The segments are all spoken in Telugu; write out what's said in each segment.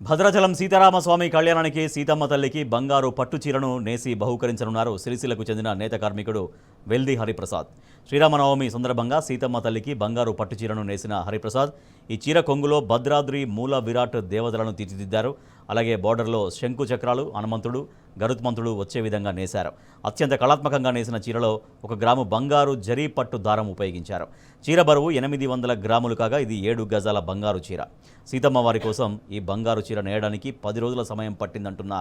భద్రాచలం సీతారామస్వామి కళ్యాణానికి సీతమ్మ తల్లికి బంగారు పట్టు చీరను నేసి బహూకరించనున్నారు సిరిసిల్లకు చెందిన నేత కార్మికుడు వెల్ది హరిప్రసాద్. శ్రీరామనవమి సందర్భంగా సీతమ్మ తల్లికి బంగారు పట్టు చీరను నేసిన హరిప్రసాద్ ఈ చీర కొంగులో భద్రాద్రి మూల విరాట్ దేవతలను తీర్చిదిద్దారు. అలాగే బోర్డర్లో శంకు చక్రాలు, హనుమంతుడు, గరుత్మంతుడు వచ్చే విధంగా నేశారు. అత్యంత కళాత్మకంగా నేసిన చీరలో 1 గ్రాము బంగారు జరీ పట్టు దారం ఉపయోగించారు. చీర బరువు 800 గ్రాములు కాగా ఇది 7 గజాల బంగారు చీర. సీతమ్మ వారి కోసం ఈ బంగారు చీర నేయడానికి 10 రోజుల సమయం పట్టిందంటున్న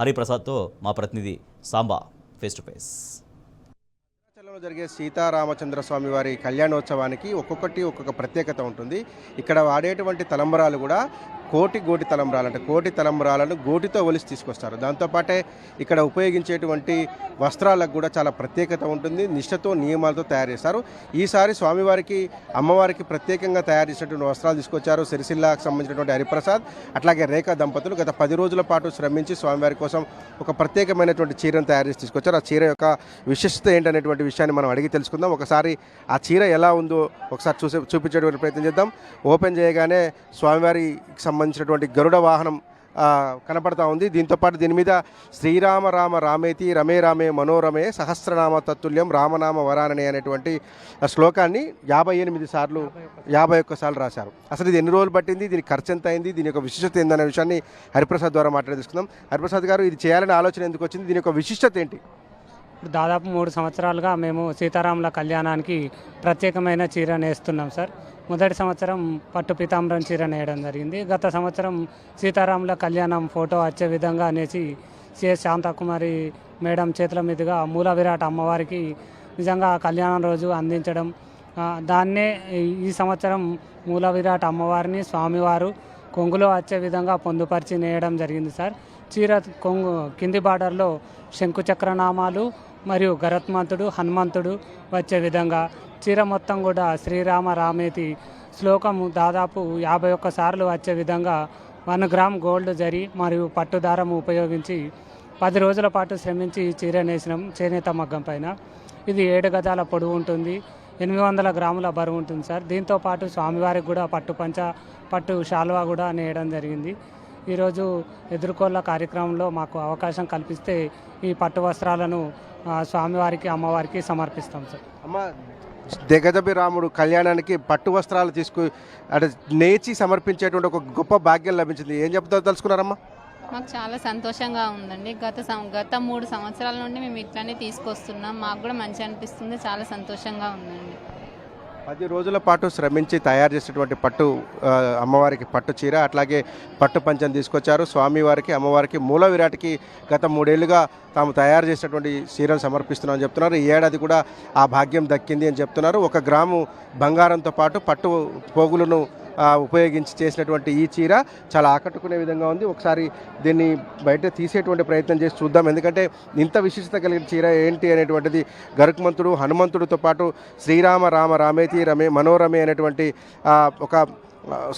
హరిప్రసాద్తో మా ప్రతినిధి సాంబా ఫేస్ టు ఫేస్. జరిగే సీతారామచంద్ర స్వామి వారి కళ్యాణోత్సవానికి ఒక్కొక్క ప్రత్యేకత ఉంటుంది. ఇక్కడ వాడేటువంటి తలంబరాలు కూడా కోటి తలంబరాలు, అంటే కోటి తలంబరాలను గోటితో ఒలిసి తీసుకొస్తారు. దాంతోపాటే ఇక్కడ ఉపయోగించేటువంటి వస్త్రాలకు కూడా చాలా ప్రత్యేకత ఉంటుంది. నిష్ఠతో నియమాలతో తయారు చేస్తారు. ఈసారి స్వామివారికి అమ్మవారికి ప్రత్యేకంగా తయారు చేసినటువంటి వస్త్రాలు తీసుకొచ్చారు సిరిసిల్లాకు సంబంధించినటువంటి హరిప్రసాద్. అట్లాగే రేఖ దంపతులు గత 10 రోజుల పాటు శ్రమించి స్వామివారి కోసం ఒక ప్రత్యేకమైనటువంటి చీరను తయారు చేసి తీసుకొచ్చారు. ఆ చీర యొక్క విశిష్టత ఏంటనేటువంటి విషయాన్ని మనం అడిగి తెలుసుకుందాం. ఒకసారి ఆ చీర ఎలా ఉందో ఒకసారి చూపించేటువంటి ప్రయత్నం చేద్దాం. ఓపెన్ చేయగానే స్వామివారికి సంబంధించినటువంటి గరుడ వాహనం కనపడతా ఉంది. దీంతోపాటు దీని మీద శ్రీరామ రామ రామేతి రమే రామే మనోరమే సహస్రనామ తత్తుల్యం రామనామ వరాననే అనేటువంటి శ్లోకాన్ని 51 సార్లు రాశారు. అసలు ఇది ఎన్ని రోజులు పట్టింది, దీనికి ఖర్చు ఎంత అయింది, దీని యొక్క విశిష్టత ఏందనే విషయాన్ని హరిప్రసాద్ ద్వారా మాట్లాడేసుకుందాం. హరిప్రసాద్ గారు, ఇది చేయాలనే ఆలోచన ఎందుకు వచ్చింది, దీని యొక్క విశిష్టత ఏంటి? ఇప్పుడు దాదాపు 3 సంవత్సరాలుగా మేము సీతారాముల కళ్యాణానికి ప్రత్యేకమైన చీర నేస్తున్నాం సార్. మొదటి సంవత్సరం పట్టు పీతాంబరం చీర నేయడం జరిగింది. గత సంవత్సరం సీతారాముల కళ్యాణం ఫోటో వచ్చే విధంగా అనేసి సిఎస్ శాంతకుమారి మేడం చేతుల మీదుగా మూల విరాట్ అమ్మవారికి నిజంగా కళ్యాణం రోజు అందించడం, దాన్నే ఈ సంవత్సరం మూల విరాట్ అమ్మవారిని స్వామివారు కొంగులో వచ్చే విధంగా పొందుపరిచి నేయడం జరిగింది సార్. చీర కొంగు కింది బార్డర్లో శంకుచక్రనామాలు మరియు గరుత్మంతుడు, హనుమంతుడు వచ్చే విధంగా చీర మొత్తం కూడా శ్రీరామ రామేతి శ్లోకము దాదాపు 51 సార్లు వచ్చే విధంగా 1 గ్రామ్ గోల్డ్ జరీ మరియు పట్టుదారం ఉపయోగించి 10 రోజుల పాటు శ్రమించి చీర నేసినాం చేనేత మగ్గం పైన. ఇది 7 గజాల పొడవు ఉంటుంది, 800 గ్రాముల బరువు ఉంటుంది సార్. దీంతో పాటు స్వామివారికి కూడా పట్టు పంచ, పట్టు శాలువా కూడా నేయడం జరిగింది. ఈరోజు ఎదుర్కోళ్ళ కార్యక్రమంలో మాకు అవకాశం కల్పిస్తే ఈ పట్టు వస్త్రాలను స్వామివారికి అమ్మవారికి సమర్పిస్తాం సార్. అమ్మ, దిగజబి రాముడు కళ్యాణానికి పట్టు వస్త్రాలు అంటే నేచి సమర్పించేటువంటి ఒక గొప్ప భాగ్యం లభించింది. ఏం చెప్తారో తెలుసుకున్నారమ్మా? మాకు చాలా సంతోషంగా ఉందండి. గత 3 సంవత్సరాల నుండి మేము ఇట్లానే తీసుకొస్తున్నాం. మాకు కూడా మంచి అనిపిస్తుంది, చాలా సంతోషంగా ఉందండి. 10 రోజుల పాటు శ్రమించి తయారు చేసేటువంటి అమ్మవారికి పట్టు చీర, అట్లాగే పట్టు పంచం తీసుకొచ్చారు. స్వామివారికి అమ్మవారికి మూల విరాట్కి గత 3 ఏళ్లుగా తాము తయారు చేసినటువంటి చీరను సమర్పిస్తున్నామని చెప్తున్నారు. ఈ ఏడాది కూడా ఆ భాగ్యం దక్కింది అని చెప్తున్నారు. 1 గ్రాము బంగారంతో పాటు పట్టు పోగులను ఉపయోగించి చేసినటువంటి ఈ చీర చాలా ఆకట్టుకునే విధంగా ఉంది. ఒకసారి దీన్ని బయట తీసేటువంటి ప్రయత్నం చేసి చూద్దాం. ఎందుకంటే ఇంత విశిష్టత కలిగిన చీర ఏంటి అనేటువంటిది గరుత్మంతుడు, హనుమంతుడితో పాటు శ్రీరామ రామ రామేతి రమే మనోరమే అనేటువంటి ఒక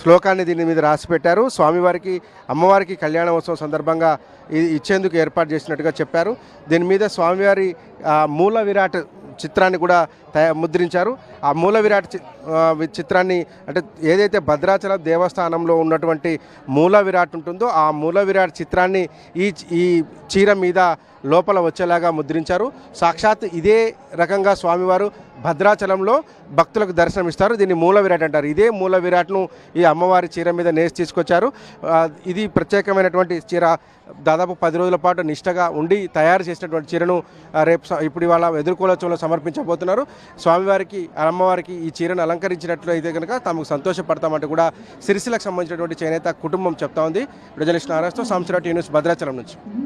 శ్లోకాన్ని దీని మీద రాసి పెట్టారు. స్వామివారికి అమ్మవారికి కళ్యాణోత్సవం సందర్భంగా ఇచ్చేందుకు ఏర్పాటు చేసినట్టుగా చెప్పారు. దీని మీద స్వామివారి మూల విరాట్ చిత్రాన్ని కూడా ముద్రించారు. ఆ మూల విరాట్ చిత్రాన్ని, అంటే ఏదైతే భద్రాచలం దేవస్థానంలో ఉన్నటువంటి మూల విరాట్ ఉంటుందో ఆ మూల విరాట్ చిత్రాన్ని ఈ చీర మీద లోపల వచ్చేలాగా ముద్రించారు. సాక్షాత్ ఇదే రకంగా స్వామివారు భద్రాచలంలో భక్తులకు దర్శనమిస్తారు. దీన్ని మూల విరాట్ అంటారు. ఇదే మూల విరాట్ను ఈ అమ్మవారి చీర మీద నేసి తీసుకొచ్చారు. ఇది ప్రత్యేకమైనటువంటి చీర. దాదాపు 10 రోజుల పాటు నిష్టగా ఉండి తయారు చేసినటువంటి చీరను ఇప్పుడు ఇవాళ ఎదుర్కోలోత్సవంలో సమర్పించబోతున్నారు. స్వామివారికి అమ్మవారికి ఈ చీరను అలంకరించినట్లు అయితే కనుక తమకు సంతోషపడతామంటూ కూడా సిరిసిల్లకు సంబంధించినటువంటి చేనేత కుటుంబం చెప్తా ఉంది. జర్నలిస్ట్ నారాజ్తో సంవత్సరం న్యూస్ భద్రాచలం నుంచి.